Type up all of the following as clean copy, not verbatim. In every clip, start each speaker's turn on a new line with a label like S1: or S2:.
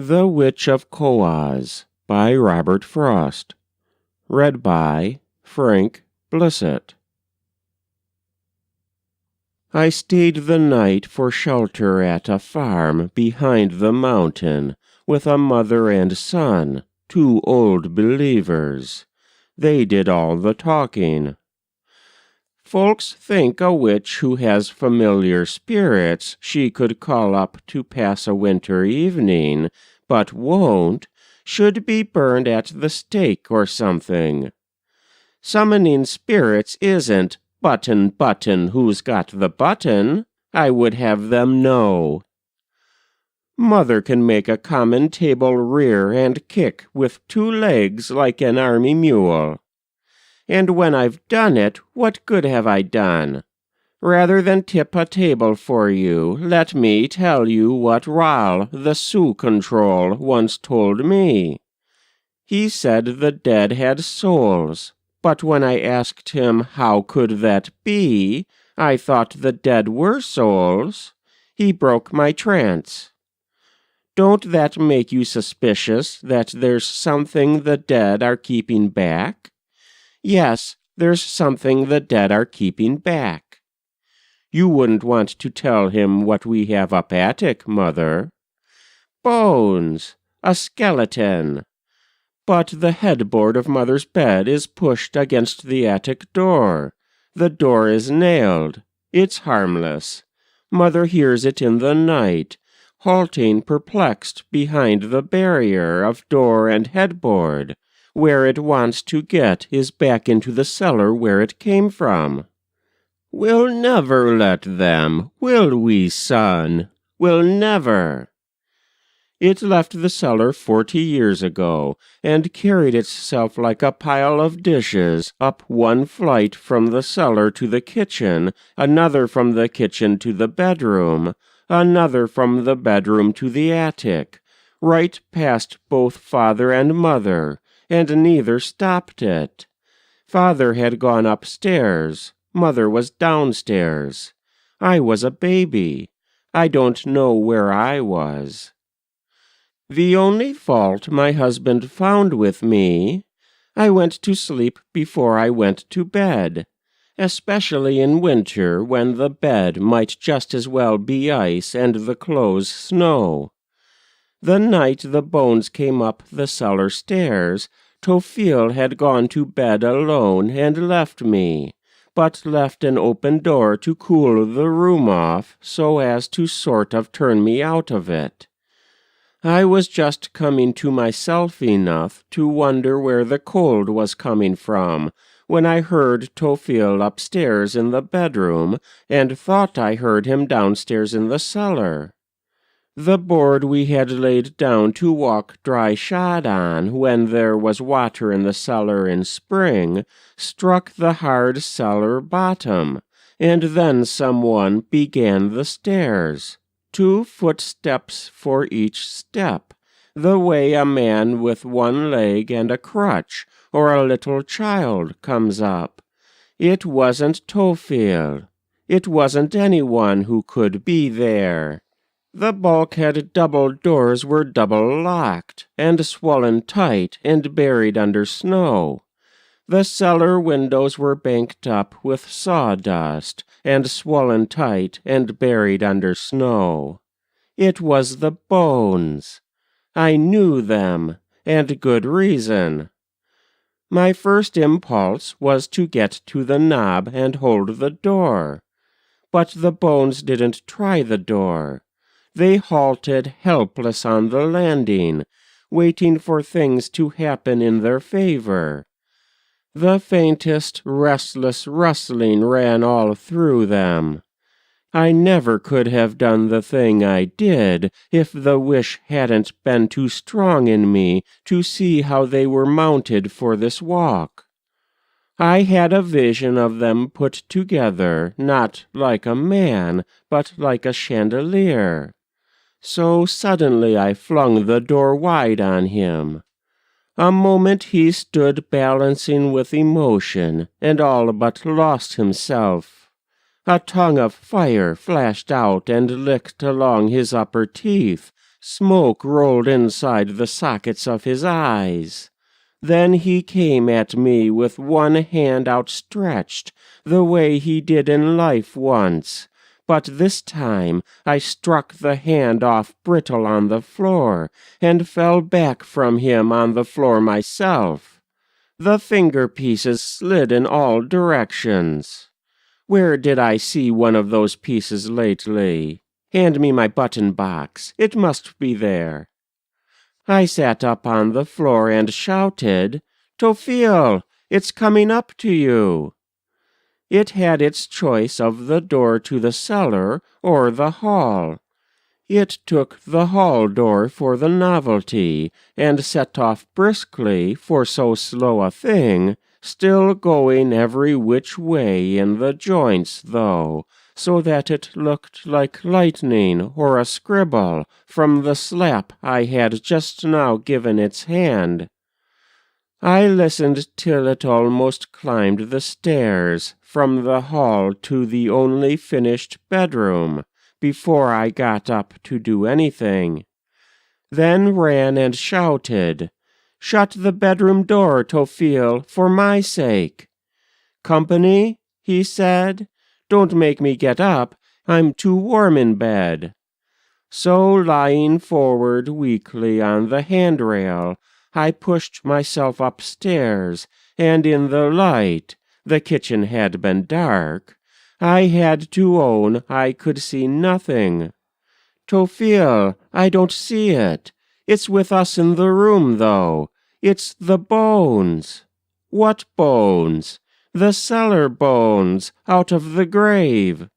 S1: The Witch of Coös by Robert Frost. Read by Frank Blissett. I stayed the night for shelter at a farm behind the mountain with a mother and son, 2 old believers. They did all the talking. Folks think a witch who has familiar spirits she could call up to pass a winter evening, but won't, should be burned at the stake or something. Summoning spirits isn't button, button, who's got the button, I would have them know. Mother can make a common table rear and kick with 2 legs like an army mule. And when I've done it, what good have I done? Rather than tip a table for you, let me tell you what Ral, the Sioux Control, once told me. He said the dead had souls, but when I asked him how could that be, I thought the dead were souls. He broke my trance. Don't that make you suspicious that there's something the dead are keeping back? Yes, there's something the dead are keeping back. You wouldn't want to tell him what we have up attic, Mother. Bones, a skeleton. But the headboard of Mother's bed is pushed against the attic door. The door is nailed. It's harmless. Mother hears it in the night, halting perplexed behind the barrier of door and headboard. Where it wants to get is back into the cellar where it came from. We'll never let them, will we, son? We'll never. It left the cellar 40 years ago, and carried itself like a pile of dishes up 1 flight from the cellar to the kitchen, another from the kitchen to the bedroom, another from the bedroom to the attic, right past both father and mother, and neither stopped it. Father had gone upstairs. Mother was downstairs. I was a baby. I don't know where I was. The only fault my husband found with me, I went to sleep before I went to bed, especially in winter when the bed might just as well be ice and the clothes snow. The night the bones came up the cellar stairs, Tophiel had gone to bed alone and left me, but left an open door to cool the room off so as to sort of turn me out of it. I was just coming to myself enough to wonder where the cold was coming from, when I heard Tophiel upstairs in the bedroom, and thought I heard him downstairs in the cellar. The board we had laid down to walk dry shod on when there was water in the cellar in spring struck the hard cellar bottom, and then someone began the stairs. 2 footsteps for each step, the way a man with 1 leg and a crutch or a little child comes up. It wasn't Tophiel. It wasn't anyone who could be there. The bulkhead double doors were double locked, and swollen tight and buried under snow. The cellar windows were banked up with sawdust, and swollen tight and buried under snow. It was the bones. I knew them, and good reason. My first impulse was to get to the knob and hold the door. But the bones didn't try the door. They halted helpless on the landing, waiting for things to happen in their favor. The faintest, restless rustling ran all through them. I never could have done the thing I did if the wish hadn't been too strong in me to see how they were mounted for this walk. I had a vision of them put together, not like a man, but like a chandelier. So suddenly I flung the door wide on him. A moment he stood balancing with emotion, and all but lost himself. A tongue of fire flashed out and licked along his upper teeth, Smoke rolled inside the sockets of his eyes. Then he came at me with one hand outstretched, the way he did in life once. But this time I struck the hand off brittle on the floor, and fell back from him on the floor myself. The finger pieces slid in all directions. Where did I see one of those pieces lately? Hand me my button box. It must be there. I sat up on the floor and shouted, "Tophiel, it's coming up to you." It had its choice of the door to the cellar or the hall. It took the hall door for the novelty, and set off briskly for so slow a thing, still going every which way in the joints, though, so that it looked like lightning or a scribble from the slap I had just now given its hand. I listened till it almost climbed the stairs from the hall to the only finished bedroom, before I got up to do anything. Then ran and shouted, "Shut the bedroom door, Tophiel, for my sake." "Company?" he said. "Don't make me get up. I'm too warm in bed." So lying forward weakly on the handrail, I pushed myself upstairs, and in the light, the kitchen had been dark, I had to own I could see nothing. "Tophiel, I don't see it. It's with us in the room, though. It's the bones." "What bones?" "The cellar bones, out of the grave."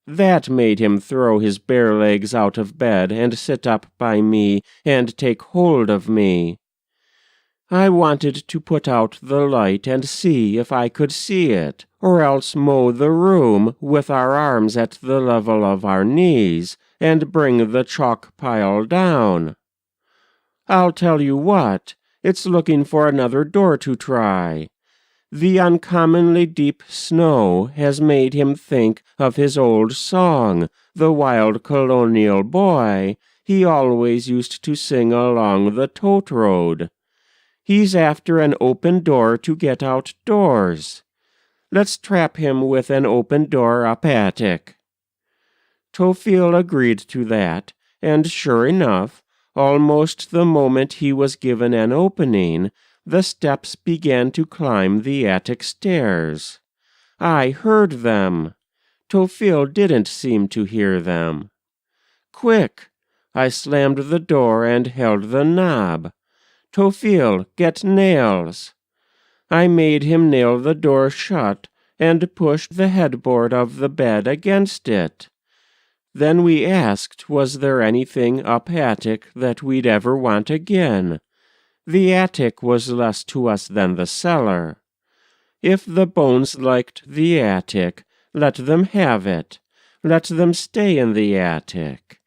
S1: That made him throw his bare legs out of bed and sit up by me and take hold of me. I wanted to put out the light and see if I could see it, or else mow the room with our arms at the level of our knees, and bring the chalk pile down. I'll tell you what, it's looking for another door to try. The uncommonly deep snow has made him think of his old song, the wild colonial boy he always used to sing along the tote road. He's after an open door to get outdoors. Let's trap him with an open door up attic. Tophiel agreed to that, and sure enough, almost the moment he was given an opening, the steps began to climb the attic stairs. I heard them. Tophiel didn't seem to hear them. "Quick!" I slammed the door and held the knob. "Tophiel, get nails." I made him nail the door shut and pushed the headboard of the bed against it. Then we asked was there anything up attic that we'd ever want again. The attic was less to us than the cellar. If the bones liked the attic, let them have it. Let them stay in the attic.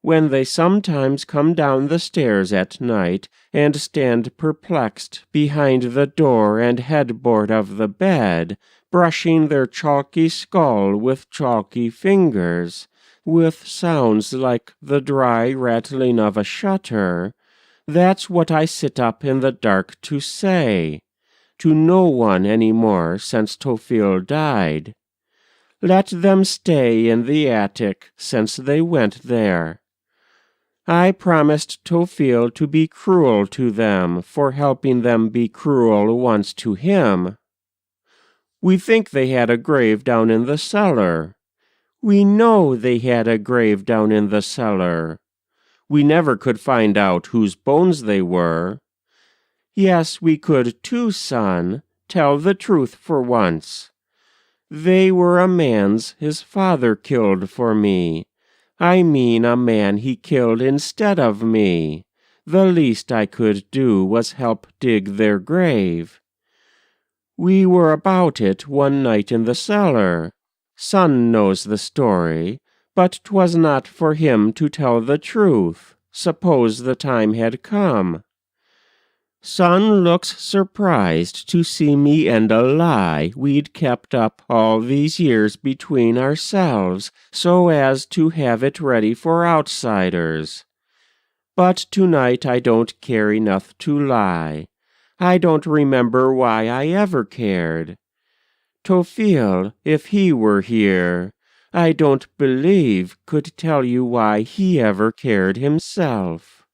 S1: When they sometimes come down the stairs at night and stand perplexed behind the door and headboard of the bed, brushing their chalky skull with chalky fingers, with sounds like the dry rattling of a shutter, that's what I sit up in the dark to say, to no one any more since Tophiel died. Let them stay in the attic since they went there. I promised Tophiel to be cruel to them for helping them be cruel once to him. We think they had a grave down in the cellar. We know they had a grave down in the cellar. We never could find out whose bones they were. Yes, we could too, son. Tell the truth for once. They were a man's his father killed for me. I mean a man he killed instead of me. The least I could do was help dig their grave. We were about it one night in the cellar. Son knows the story, but 'twas not for him to tell the truth. Suppose the time had come. Son looks surprised to see me end a lie we'd kept up all these years between ourselves so as to have it ready for outsiders. But tonight I don't care enough to lie. I don't remember why I ever cared. Tophil, if he were here, I don't believe could tell you why he ever cared himself.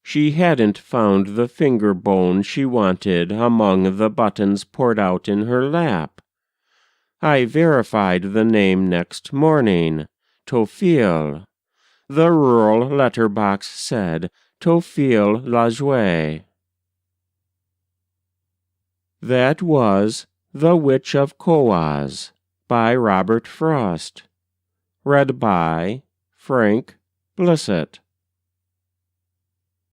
S1: She hadn't found the finger bone she wanted among the buttons poured out in her lap. I verified the name next morning, Tophil. The rural letterbox said Tophil Lajoie. That was The Witch of Coös by Robert Frost. Read by Frank Blissett.